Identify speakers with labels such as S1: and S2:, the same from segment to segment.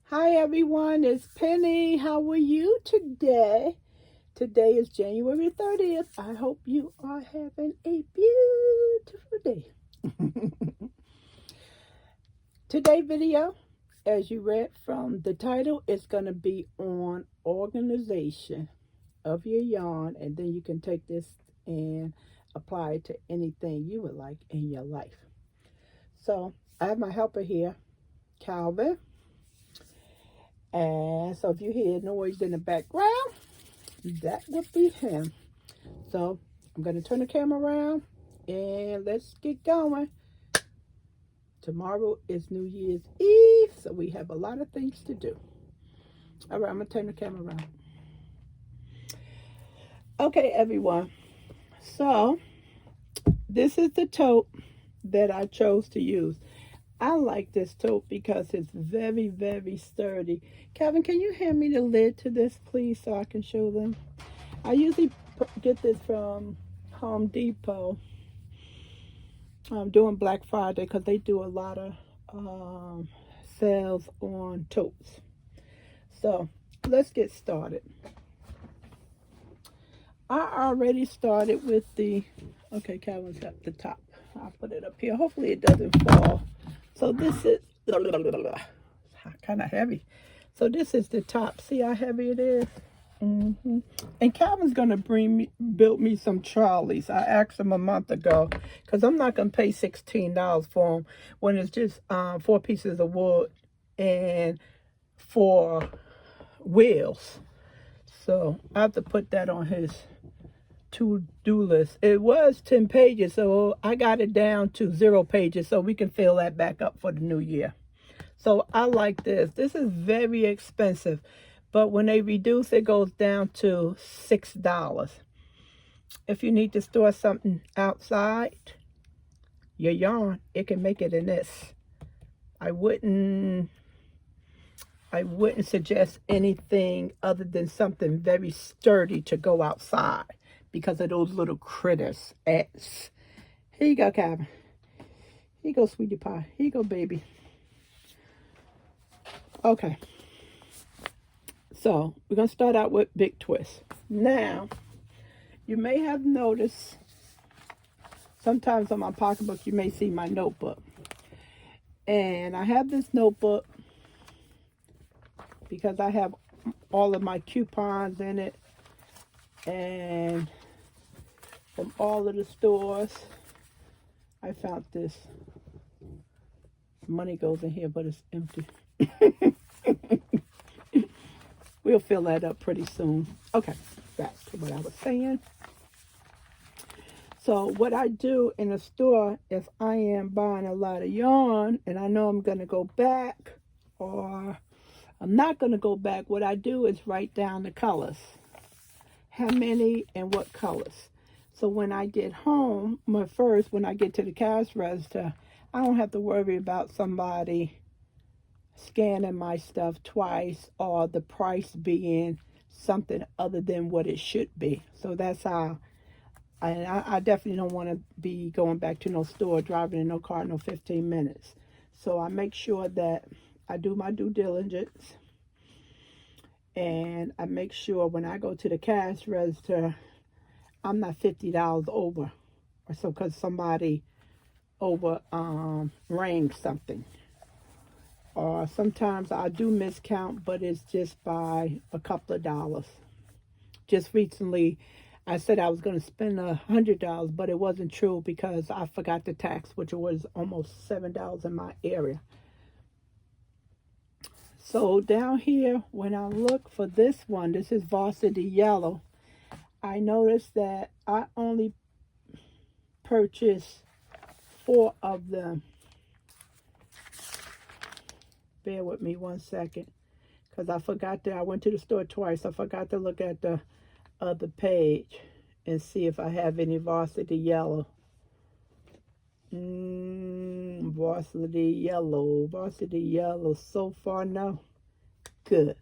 S1: Hi everyone, it's Penny. How are you today? Today is January 30th. I hope you are having a beautiful day. Today's video, as you read from the title, is going to be on organization of your yarn, and then you can take this and apply it to anything you would like in your life. So I have my helper here, Calvin. And so if you hear noise in the background, that would be him. So I'm going to turn the camera around and let's get going. Tomorrow is New Year's Eve, so we have a lot of things to do. All right, I'm going to turn the camera around. Okay, everyone. So this is the tote that I chose to use. I like this tote because it's very, very sturdy. Kevin, can you hand me the lid to this, please, so I can show them? I usually get this from Home Depot during Black Friday because they do a lot of sales on totes. So let's get started. I already started with okay, Kevin's at the top. I'll put it up here. Hopefully it doesn't fall. So this is kind of heavy. So this is the top. See how heavy it is? And Calvin's going to build me some trolleys. I asked him a month ago because I'm not going to pay $16 for them when it's just 4 pieces of wood and 4 wheels. So I have to put that on his to-do list. It was 10 pages, so I got it down to 0 pages so we can fill that back up for the new year. So I like this. This is very expensive, but when they reduce, it goes down to $6. If you need to store something outside your yarn, it can make it in this. I wouldn't suggest anything other than something very sturdy to go outside because of those little critters. Ants. Here you go, Calvin. Here you go, sweetie pie. Here you go, baby. Okay. So we're going to start out with big twist. Now, you may have noticed, sometimes on my pocketbook, you may see my notebook. And I have this notebook because I have all of my coupons in it. And from all of the stores, I found this. Money goes in here, but it's empty. We'll fill that up pretty soon. Okay, back to what I was saying. So what I do in the store, if I am buying a lot of yarn and I know I'm going to go back or I'm not going to go back, what I do is write down the colors. How many and what colors. So when I get home, when I get to the cash register, I don't have to worry about somebody scanning my stuff twice or the price being something other than what it should be. So that's how I definitely don't want to be going back to no store, driving in no car, no 15 minutes. So I make sure that I do my due diligence. And I make sure when I go to the cash register, I'm not $50 over. Or so because somebody over rang something. Or sometimes I do miscount, but it's just by a couple of dollars. Just recently, I said I was going to spend $100, but it wasn't true because I forgot the tax, which was almost $7 in my area. So down here, when I look for this one, this is Varsity Yellow, I noticed that I only purchased 4 of them. Bear with me 1 second, because I went to the store twice. I forgot to look at the other page and see if I have any Varsity Yellow. Varsity Yellow. So far, no. Good.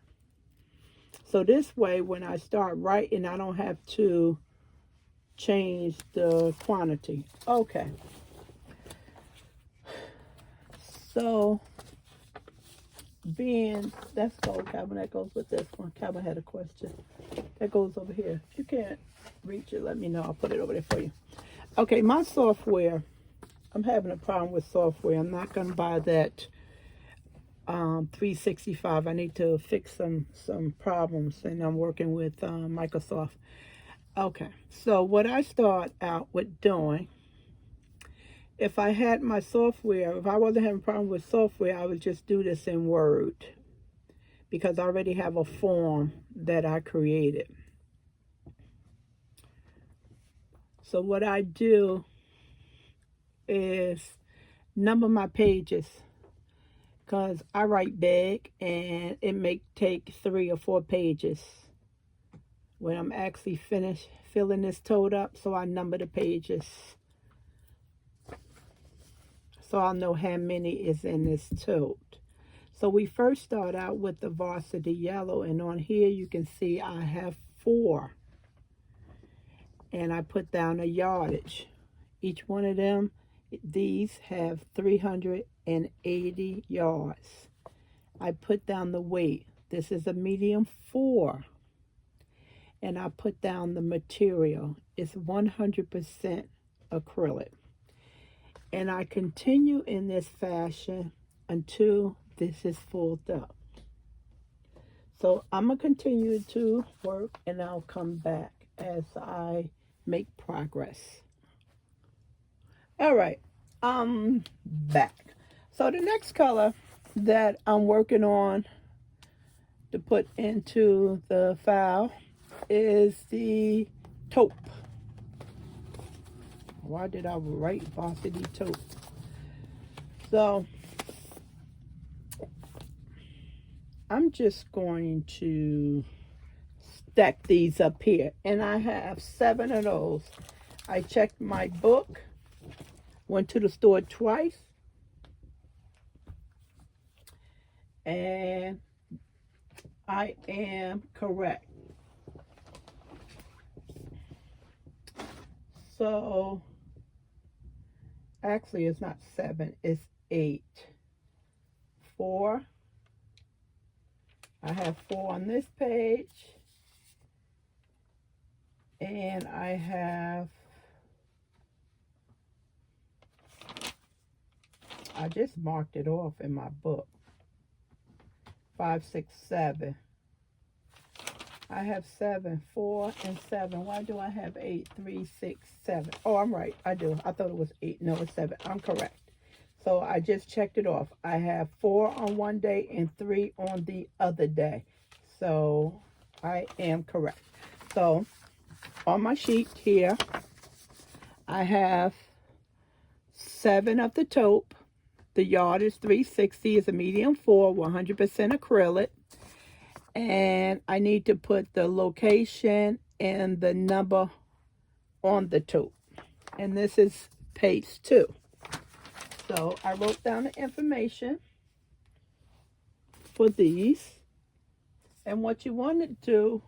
S1: So this way, when I start writing, I don't have to change the quantity. Okay. So being, that's gold, Calvin, that goes with this one. Calvin had a question. That goes over here. If you can't reach it, let me know. I'll put it over there for you. Okay, my software, I'm having a problem with software. I'm not going to buy that 365. I need to fix some problems, and I'm working with Microsoft. Okay, so what I start out with doing, if I had my software, if I wasn't having a problem with software, I would just do this in Word, because I already have a form that I created. So what I do is number my pages, because I write big and it may take 3 or 4 pages when I'm actually finished filling this tote up. So I number the pages so I'll know how many is in this tote. So we first start out with the varsity yellow, and on here you can see I have 4, and I put down a yardage. Each one of them, these have 380 yards. I put down the weight. This is a medium 4, and I put down the material. It's 100% acrylic. And I continue in this fashion until this is filled up. So I'm going to continue to work, and I'll come back as I make progress. All right, I'm back. So the next color that I'm working on to put into the file is the taupe. Why did I write varsity taupe? So I'm just going to stack these up here, and I have 7 of those. I checked my book, went to the store twice, and I am correct. So actually it's not 7, it's 8. 4. I have 4 on this page, and I just marked it off in my book. 5, 6, 7. I have 7, 4, and 7. Why do I have 8, 3, 6, 7? Oh, I'm right. I do. I thought it was 8. No, it's 7. I'm correct. So I just checked it off. I have 4 on one day and 3 on the other day. So I am correct. So on my sheet here, I have 7 of the taupe. The yard is 360. It's a medium 4, 100% acrylic. And I need to put the location and the number on the taupe. And this is page 2. So I wrote down the information for these. And what you want to do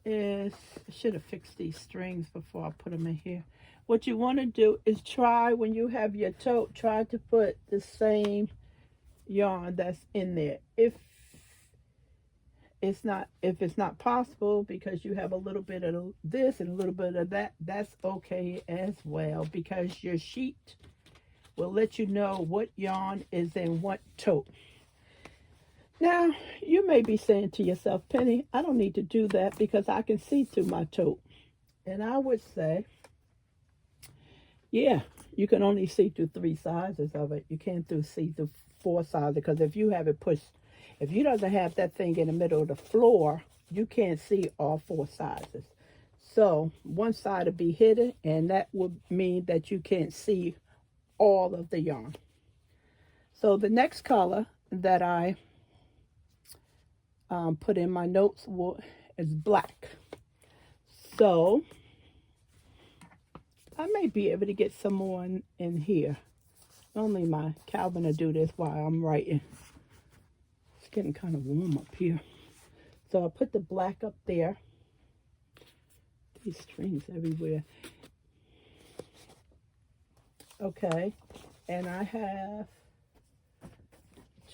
S1: is, I should have fixed these strings before I put them in here. What you want to do is try, when you have your tote, try to put the same yarn that's in there. If it's not possible because you have a little bit of this and a little bit of that, that's okay as well, because your sheet will let you know what yarn is in what tote. Now, you may be saying to yourself, Penny, I don't need to do that because I can see through my tote. And I would say, yeah, you can only see through 3 sizes of it. You can't see through 4 sizes, because if you have it pushed, if you doesn't have that thing in the middle of the floor, you can't see all 4 sizes. So one side will be hidden, and that would mean that you can't see all of the yarn. So the next color that I put in my notes is black. So I may be able to get some more in here. Only my Calvin will do this while I'm writing. It's getting kind of warm up here. So I put the black up there. These strings everywhere. Okay, and I have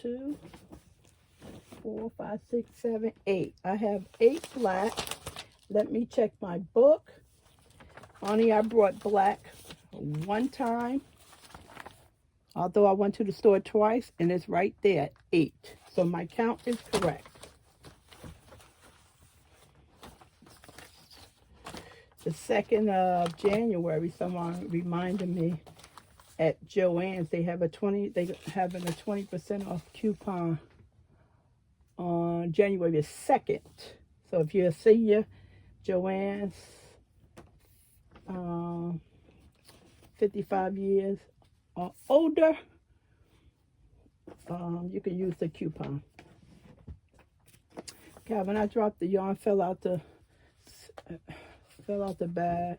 S1: 2, 4, 5, 6, 7, 8. I have 8 black. Let me check my book. Only I brought black one time. Although I went to the store twice, and it's right there, 8. So my count is correct. The 2nd of January, someone reminded me at Joann's they having a 20% off coupon on January the 2nd. So if you're a senior, Joann's, 55 years or older, you can use the coupon. Calvin, I dropped the yarn, fell out the bag.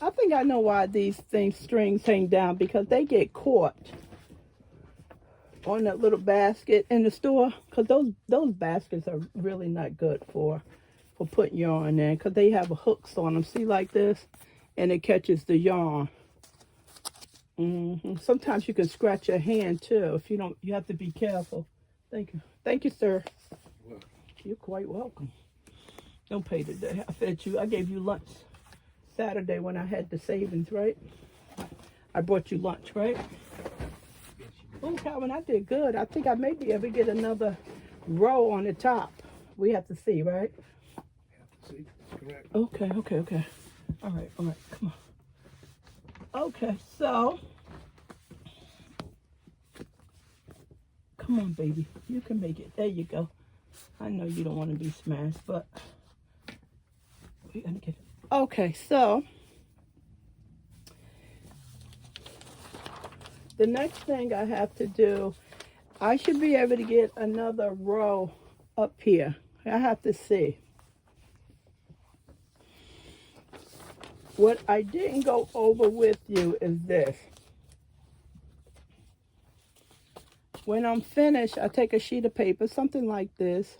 S1: I think I know why these strings hang down, because they get caught on that little basket in the store, because those baskets are really not good for putting yarn in, because they have hooks on them, see, like this, and it catches the yarn. Sometimes you can scratch your hand too. If you don't, you have to be careful. Thank you, sir. You're quite welcome. Don't pay today. I fed you. I gave you lunch Saturday when I had the savings, right? I brought you lunch, right? Oh, Calvin, I did good. I think I may be able to get another row on the top. We have to see, right?
S2: See, correct.
S1: Okay. All right, come on. Okay, so, come on, baby. You can make it. There you go. I know you don't want to be smashed, but we're going to get it. Okay, so, the next thing I have to do, I should be able to get another row up here. I have to see. What I didn't go over with you is this. When I'm finished, I take a sheet of paper, something like this,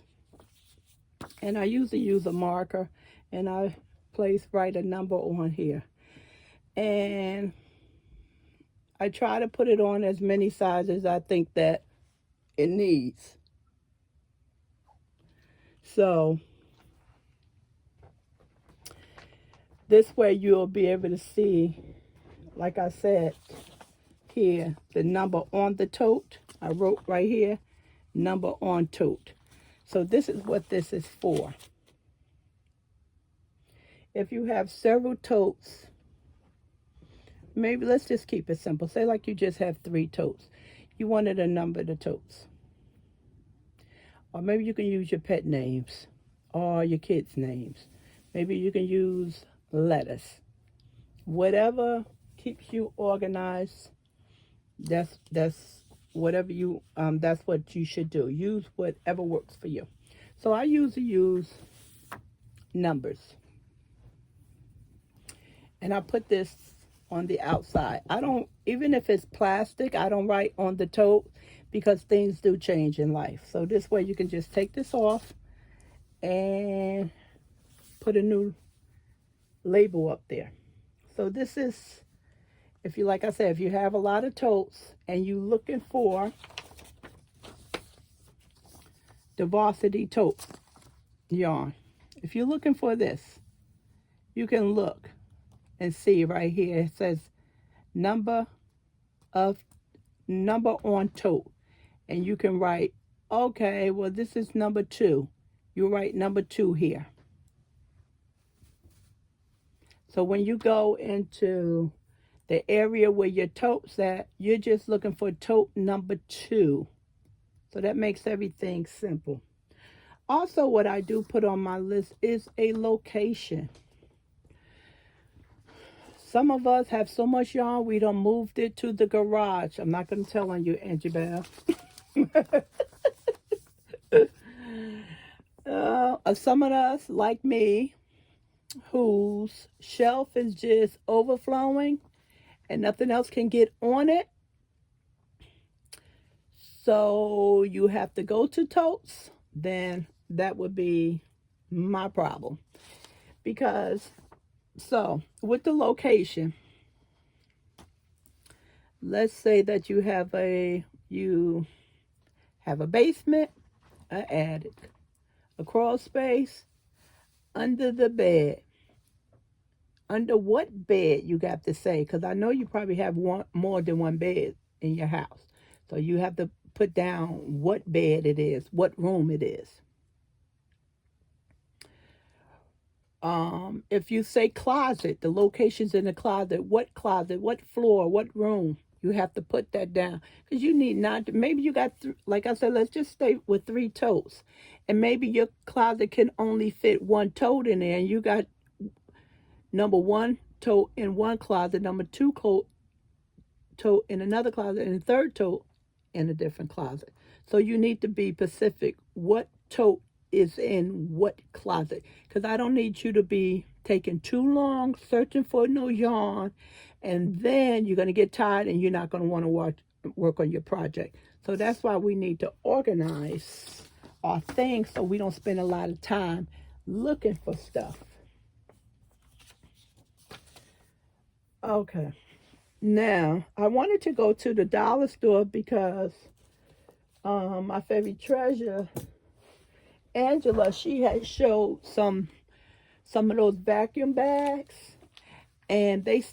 S1: and I usually use a marker, and I write a number on here. And I try to put it on as many sizes I think that it needs. So this way you'll be able to see, like I said, here, the number on the tote. I wrote right here, number on tote. So this is what this is for. If you have several totes, maybe let's just keep it simple. Say like you just have 3 totes. You wanted to number the totes. Or maybe you can use your pet names or your kids' names. Maybe you can use letters. Whatever keeps you organized, that's whatever you that's what you should do. Use whatever works for you. So I usually use numbers. And I put this on the outside. I don't, even if it's plastic, I don't write on the tote, because things do change in life. So this way you can just take this off and put a new label up there. So this is, if you, like I said, if you have a lot of totes and you're looking for the varsity tote yarn, if you're looking for this, you can look and see right here. It says number on tote. And you can write, okay, well, this is number 2. You write number 2 here. So when you go into the area where your tote's at, you're just looking for tote number 2. So that makes everything simple. Also, what I do put on my list is a location. Some of us have so much yarn, we done moved it to the garage. I'm not going to tell on you, Angie Bell. Some of us, like me, whose shelf is just overflowing and nothing else can get on it. So you have to go to totes, then that would be my problem. Because, so with the location, let's say that you have a basement, an attic, a crawl space, under the bed. Under what bed, you got to say, because I know you probably have more than one bed in your house. So you have to put down what bed it is, what room it is. If you say closet, the locations in the closet, what floor, what room, you have to put that down. Because you need not, maybe you got, like I said, let's just stay with 3 totes. And maybe your closet can only fit 1 tote in there, and you got number 1 tote in one closet, number 2 tote in another closet, and 3rd tote in a different closet. So you need to be specific. What tote is in what closet? Because I don't need you to be taking too long searching for no yarn, and then you're going to get tired and you're not going to want to work on your project. So that's why we need to organize our things so we don't spend a lot of time looking for stuff. Okay, now I wanted to go to the dollar store because my favorite treasure, Angela, she had showed some of those vacuum bags, and they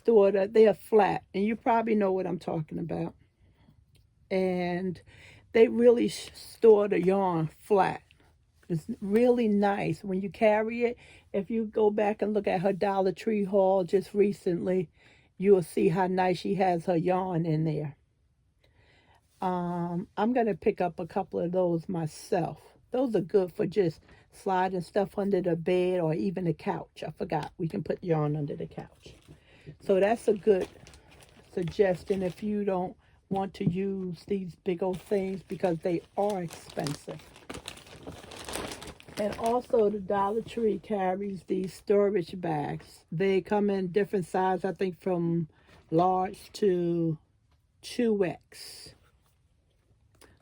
S1: are flat, and you probably know what I'm talking about. And they really store the yarn flat. It's really nice when you carry it. If you go back and look at her Dollar Tree haul just recently, you will see how nice she has her yarn in there. I'm going to pick up a couple of those myself. Those are good for just sliding stuff under the bed or even the couch. I forgot we can put yarn under the couch. So that's a good suggestion if you don't want to use these big old things because they are expensive. And also the Dollar Tree carries these storage bags. They come in different sizes, I think from large to 2X.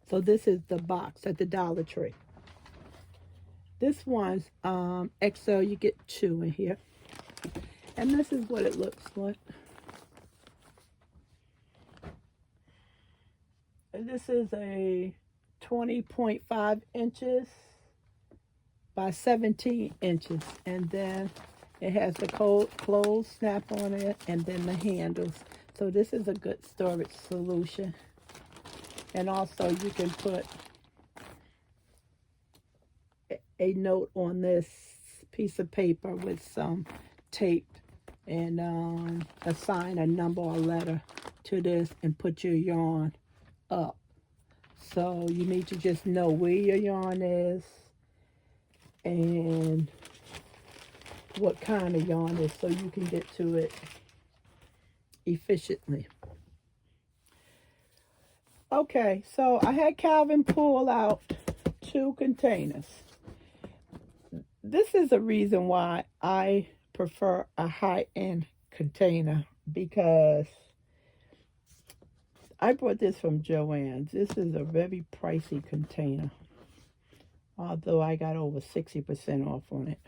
S1: So this is the box at the Dollar Tree. This one's XL, you get 2 in here. And this is what it looks like. And this is a 20.5 inches by 17 inches. And then it has the closed snap on it and then the handles. So this is a good storage solution. And also you can put a note on this piece of paper with some tape and assign a number or letter to this and put your yarn up. So you need to just know where your yarn is and what kind of yarn is so you can get to it efficiently. Okay, so I had Calvin pull out 2 containers. This is a reason why I prefer a high-end container, because I bought this from Joann's. This is a very pricey container, although I got over 60% off on it.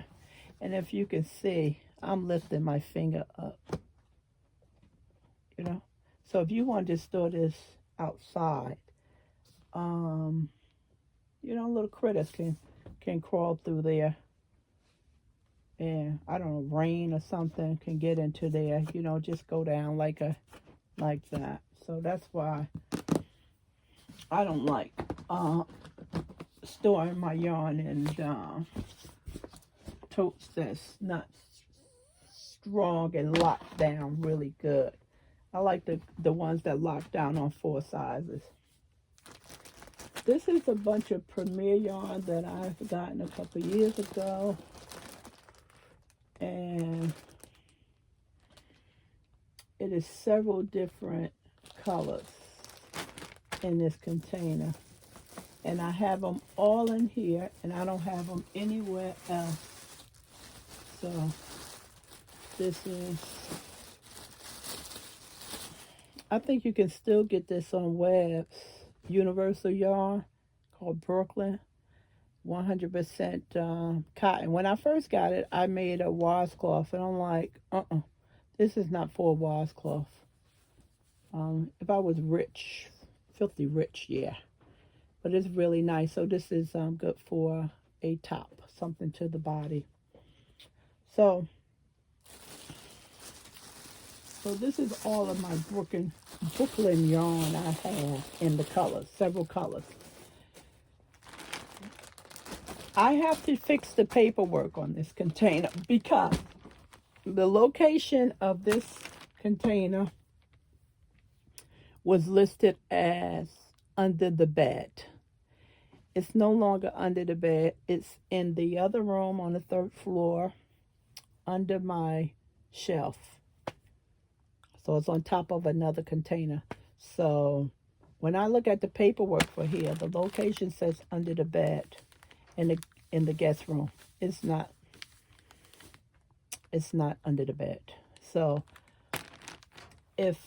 S1: And if you can see, I'm lifting my finger up, you know. So if you want to store this outside, you know, little critters can crawl through there. And I don't know, rain or something can get into there, you know, just go down like that. So that's why I don't like storing my yarn in totes that's not strong and locked down really good. I like the ones that lock down on 4 sizes. This is a bunch of Premier yarn that I've gotten a couple years ago. And it is several different colors in this container. And I have them all in here, and I don't have them anywhere else. So this is, I think you can still get this on Webb's Universal Yarn called Brooklyn. 100% cotton. When I first got it, I made a washcloth, and I'm like, this is not for a washcloth. If I was rich, filthy rich, yeah, but it's really nice. So this is good for a top, something to the body. So this is all of my Brooklyn yarn I have in the colors, several colors. I have to fix the paperwork on this container because the location of this container was listed as under the bed. It's no longer under the bed. It's in the other room on the 3rd floor under my shelf. So it's on top of another container. So when I look at the paperwork for here, the location says under the bed in the guest room. It's not under the bed. So if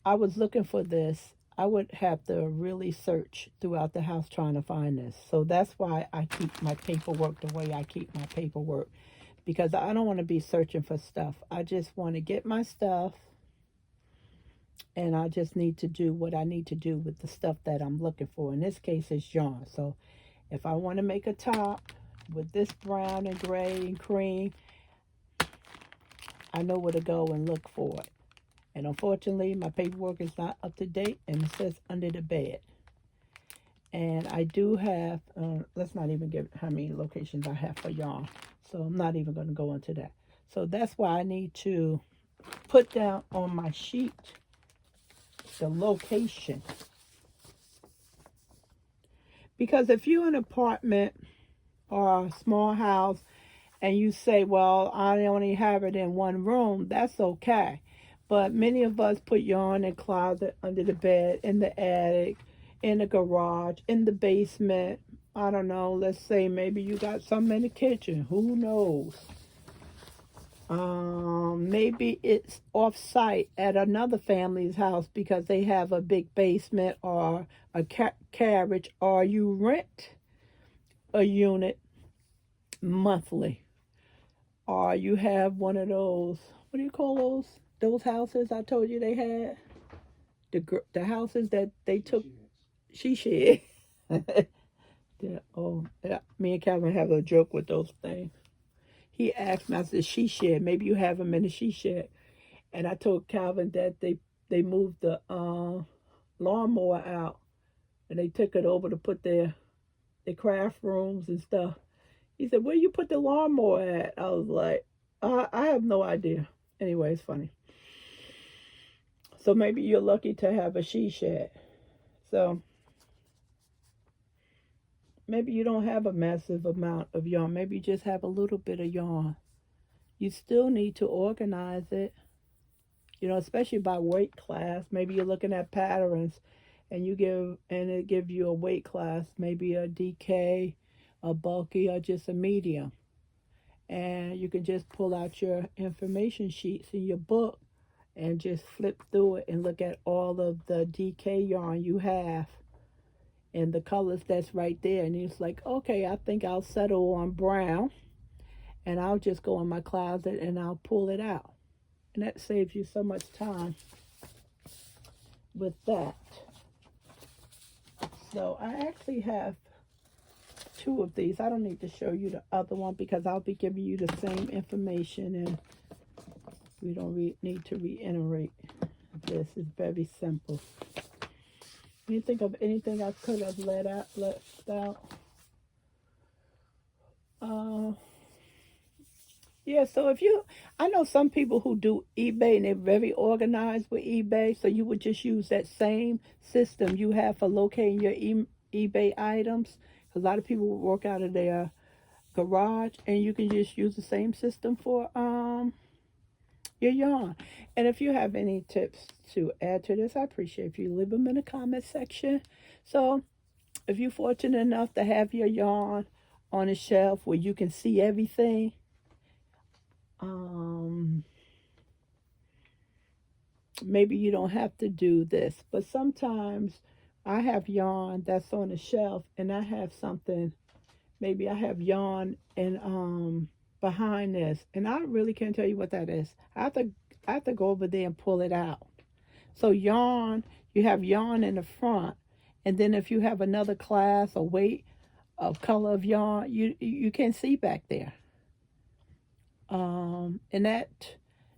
S1: I was looking for this, I would have to really search throughout the house trying to find this. So that's why I keep my paperwork the way I keep my paperwork, because I don't want to be searching for stuff. I just want to get my stuff, and I just need to do what I need to do with the stuff that I'm looking for. In this case, it's yarn. So if I want to make a top with this brown and gray and cream, I know where to go and look for it. And unfortunately, my paperwork is not up to date, and it says under the bed. And I do have, let's not even give how many locations I have for yarn. So I'm not even going to go into that. So that's why I need to put down on my sheet the location. Because if you're in an apartment or a small house and you say, well, I only have it in one room, that's okay. But many of us put yarn in the closet, under the bed, in the attic, in the garage, in the basement. I don't know. Let's say maybe you got some in the kitchen. Who knows? Maybe it's off-site at another family's house because they have a big basement or a carriage, or you rent a unit monthly, or you have one of those, what do you call those? Those houses I told you they had, the houses that they took, she shed. Yeah, oh, yeah. Me and Calvin have a joke with those things. He asked me, I said, she shed. Maybe you have them in the she shed. And I told Calvin that they moved the lawnmower out, and they took it over to put their craft rooms and stuff. He said, where you put the lawnmower at? I was like, I have no idea. Anyway, it's funny. So maybe you're lucky to have a she shed. So maybe you don't have a massive amount of yarn. Maybe you just have a little bit of yarn. You still need to organize it, especially by weight class. Maybe you're looking at patterns and it gives you a weight class, maybe a DK, a bulky, or just a medium. And you can just pull out your information sheets in your book and just flip through it and look at all of the DK yarn you have and the colors that's right there. And it's like, okay, I think I'll settle on brown, and I'll just go in my closet and I'll pull it out. And that saves you so much time with that. So I actually have 2 of these. I don't need to show you the other one because I'll be giving you the same information, and we don't need to reiterate this. It's very simple. Can you think of anything I could have left out? Yeah, so I know some people who do eBay and they're very organized with eBay, so you would just use that same system you have for locating your eBay items. A lot of people work out of their garage, and you can just use the same system for your yarn. And if you have any tips to add to this, I appreciate if you leave them in the comment section. So if you're fortunate enough to have your yarn on a shelf where you can see everything, maybe you don't have to do this. But sometimes I have yarn that's on the shelf, and I have something, maybe I have yarn and behind this, and I really can't tell you what that is. I have to go over there and pull it out. So yarn, you have yarn in the front, And then if you have another class or weight of color of yarn, you can't see back there. And that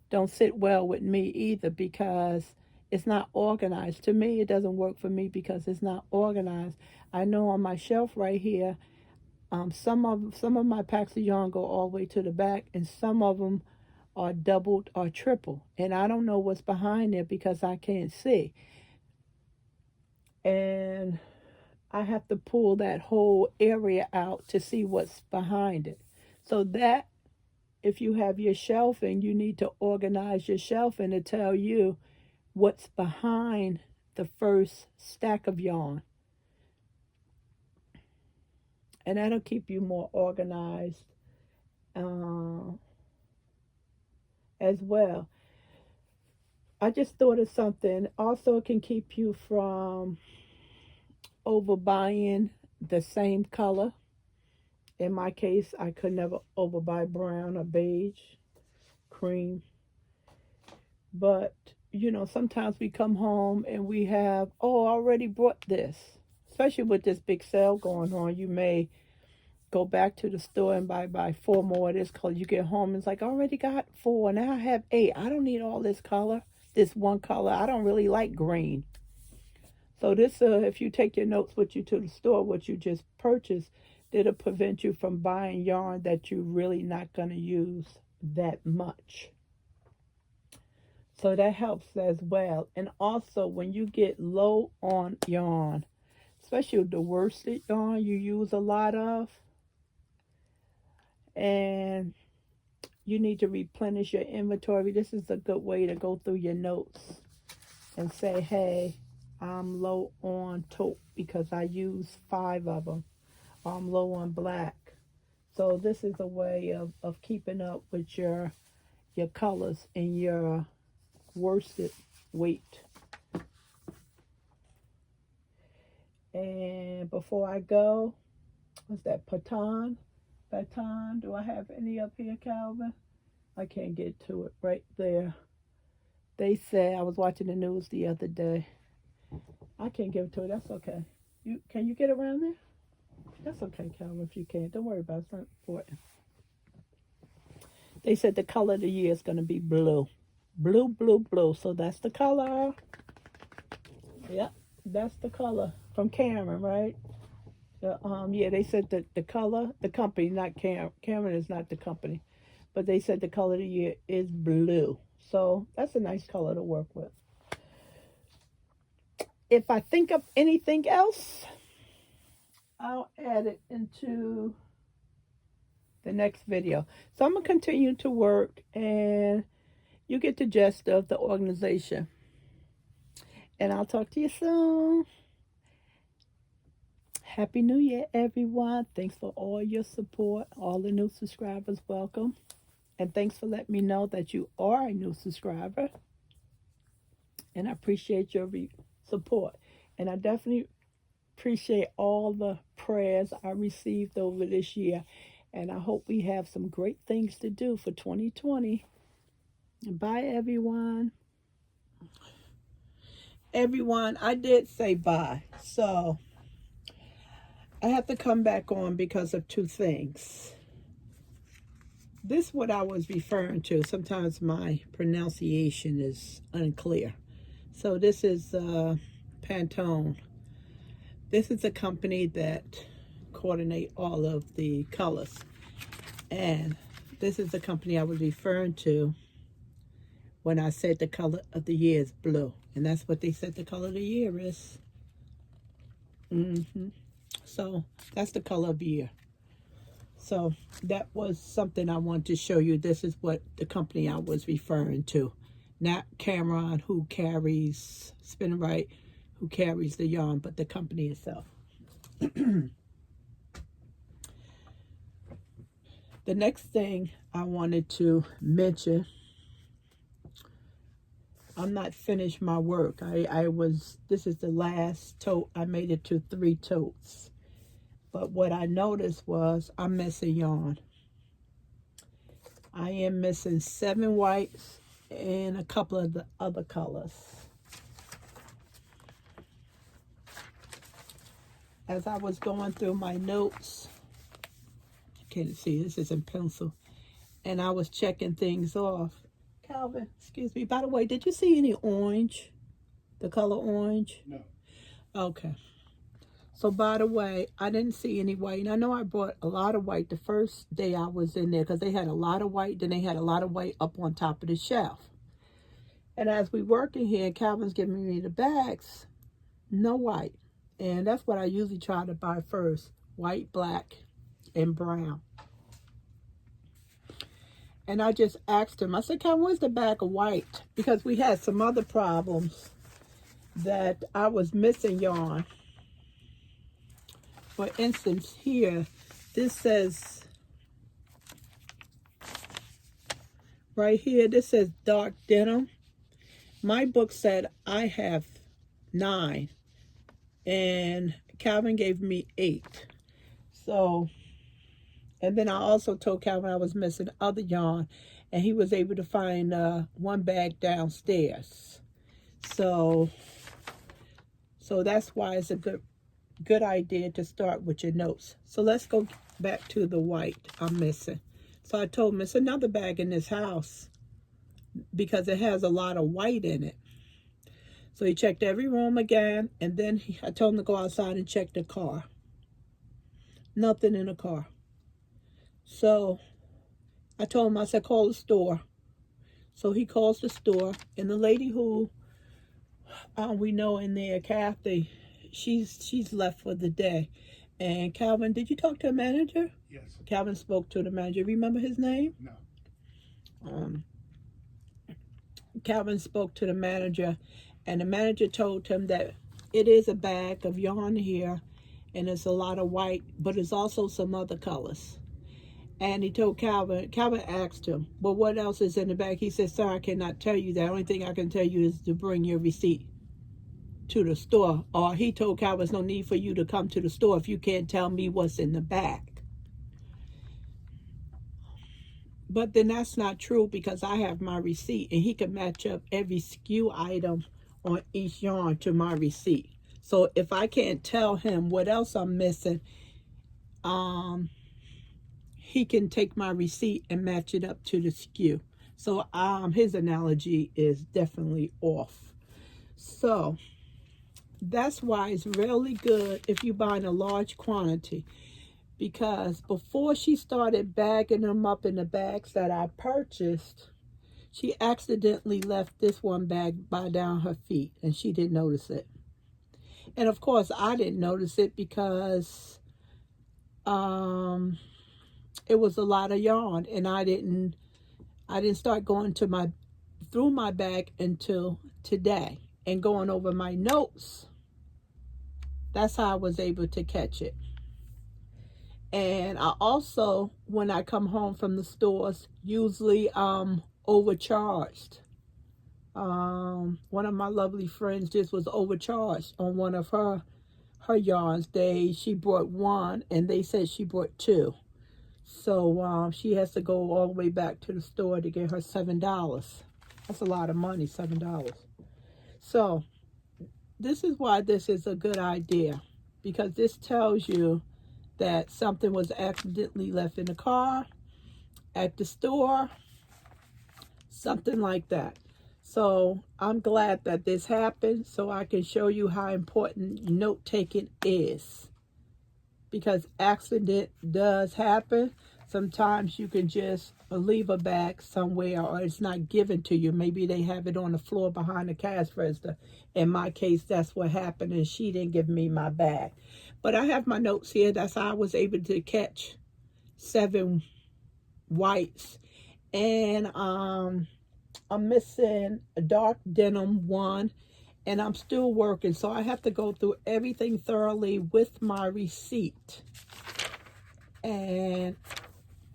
S1: don't sit well with me either because it's not organized. To me, it doesn't work for me because it's not organized. I know on my shelf right here, some of my packs of yarn go all the way to the back, and some of them are doubled or triple, and I don't know what's behind there because I can't see. And I have to pull that whole area out to see what's behind it. So that if you have your shelving, you need to organize your shelving to tell you what's behind the first stack of yarn. And that'll keep you more organized as well. I just thought of something. Also, it can keep you from overbuying the same color. In my case, I could never overbuy brown or beige, cream. But, you know, sometimes we come home and we have, oh, I already bought this. Especially with this big sale going on, you may go back to the store and buy 4 more of this color. You get home and it's like, I already got 4. Now I have 8. I don't need all this color, this one color. I don't really like green. So this, if you take your notes with you to the store, what you just purchased, it'll prevent you from buying yarn that you're really not going to use that much. So that helps as well. And also when you get low on yarn, especially the worsted yarn you use a lot of, and you need to replenish your inventory, this is a good way to go through your notes and say, hey, I'm low on taupe because I use 5 of them. I'm low on black. So this is a way of keeping up with your colors and your worsted weight. And before I go, what's that, baton? Do I have any up here, Calvin? I can't get to it right there. They said, I was watching the news the other day. I can't give it to it. That's okay. Can you get around there? That's okay, Calvin, if you can't. Don't worry about it. It's not important. They said the color of the year is going to be blue. Blue, blue, blue. So that's the color. Yep, that's the color from Cameron, right? Yeah, they said that the color, the company, not Cameron is not the company, but they said the color of the year is blue. So that's a nice color to work with. If I think of anything else, I'll add it into the next video. So I'm going to continue to work and you get the gist of the organization. And I'll talk to you soon. Happy New Year, everyone. Thanks for all your support. All the new subscribers, welcome. And thanks for letting me know that you are a new subscriber. And I appreciate your support. And I definitely appreciate all the prayers I received over this year. And I hope we have some great things to do for 2020. Bye, everyone. Everyone, I did say bye. So I have to come back on because of 2 things. This is what I was referring to. Sometimes my pronunciation is unclear. So this is Pantone. This is a company that coordinate all of the colors. And this is the company I was referring to when I said the color of the year is blue. And that's what they said the color of the year is. So that's the color of the year. So that was something I wanted to show you. This is what the company I was referring to. Not Cameron, who carries Spin Right, who carries the yarn, but the company itself. The next thing I wanted to mention, I'm not finished my work. This is the last tote. I made it to 3 totes. But what I noticed was I'm missing yarn. I am missing 7 whites and a couple of the other colors. as I was going through my notes, you can't see, this is in pencil, and I was checking things off. Calvin, excuse me, by the way, did you see any orange? The color orange?
S2: No.
S1: Okay. So by the way, I didn't see any white. And I know I brought a lot of white the first day I was in there because they had a lot of white. Then they had a lot of white up on top of the shelf. And as we work in here, Calvin's giving me the bags, no white. And that's what I usually try to buy first. White, black, and brown. And I just asked him, I said, Calvin, where's the bag of white? Because we had some other problems that I was missing yarn. For instance, here, this says, right here, this says dark denim. My book said I have 9, and Calvin gave me 8. So, and then I also told Calvin I was missing other yarn, and he was able to find one bag downstairs. So that's why it's a good idea to start with your notes. So let's go back to the white I'm missing. So I told him it's another bag in this house because it has a lot of white in it. So he checked every room again, and then I told him to go outside and check the car. Nothing in the car. So I told him, I said, call the store. So he calls the store, and the lady who we know in there, Kathy, she's left for the day. And Calvin, did you talk to a manager?
S2: Yes.
S1: Calvin spoke to the manager. Remember his name?
S2: No.
S1: Calvin spoke to the manager, and the manager told him that it is a bag of yarn here, and it's a lot of white, but it's also some other colors. And he told Calvin asked him, well, what else is in the bag? He said, sir, I cannot tell you that. The only thing I can tell you is to bring your receipt to the store. Or he told Calvin, there's no need for you to come to the store if you can't tell me what's in the bag. But then that's not true, because I have my receipt, and he can match up every SKU item on each yarn to my receipt. So if I can't tell him what else I'm missing, he can take my receipt and match it up to the SKU. So his analogy is definitely off. So that's why it's really good if you buy in a large quantity, because before she started bagging them up in the bags that I purchased, she accidentally left this one bag by down her feet, and she didn't notice it. And of course I didn't notice it because it was a lot of yarn, and I didn't start going through my bag until today and going over my notes. That's how I was able to catch it. And I also, when I come home from the stores, usually overcharged. One of my lovely friends just was overcharged on one of her yarns. She brought one, and they said she brought 2. So she has to go all the way back to the store to get her $7. That's a lot of money, $7. So this is why this is a good idea, because this tells you that something was accidentally left in the car, at the store, something like that. So I'm glad that this happened, so I can show you how important note-taking is. Because accident does happen. Sometimes you can just leave a bag somewhere, or it's not given to you. Maybe they have it on the floor behind the cash register. In my case, that's what happened, and she didn't give me my bag. But I have my notes here. That's how I was able to catch 7 whites. And I'm missing a dark denim one, and I'm still working, so I have to go through everything thoroughly with my receipt. And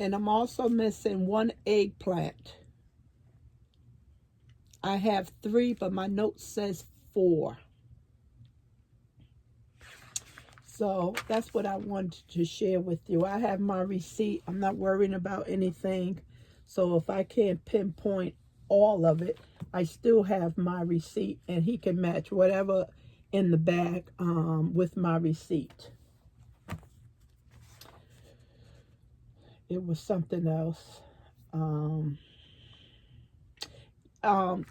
S1: I'm also missing 1 eggplant. I have 3, but my note says 4. So that's what I wanted to share with you. I have my receipt. I'm not worrying about anything. So if I can't pinpoint all of it, I still have my receipt, and he can match whatever in the bag with my receipt. it was something else.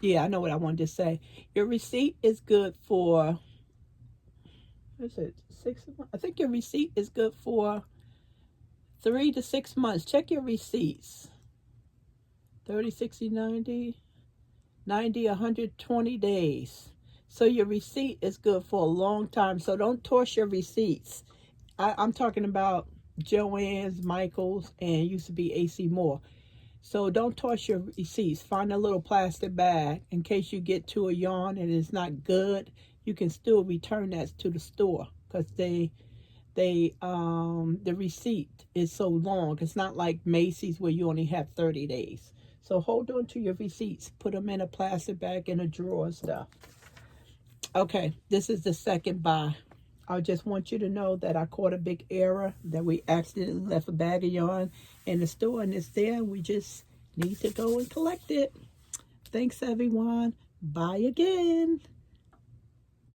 S1: Yeah, I know what I wanted to say. Your receipt is good for, what is it, 6 months? I think your receipt is good for 3 to 6 months. Check your receipts. 30, 60, 90, 90, 120 days. So your receipt is good for a long time. So don't toss your receipts. I'm talking about Joann's, Michael's, and used to be AC Moore. So don't toss your receipts. Find a little plastic bag in case you get to a yarn and it's not good. You can still return that to the store because the receipt is so long. It's not like Macy's where you only have 30 days. So hold on to your receipts. Put them in a plastic bag in a drawer and stuff. Okay, this is the second buy. I just want you to know that I caught a big error, that we accidentally left a bag of yarn in the store and it's there. We just need to go and collect it. Thanks, everyone. Bye again.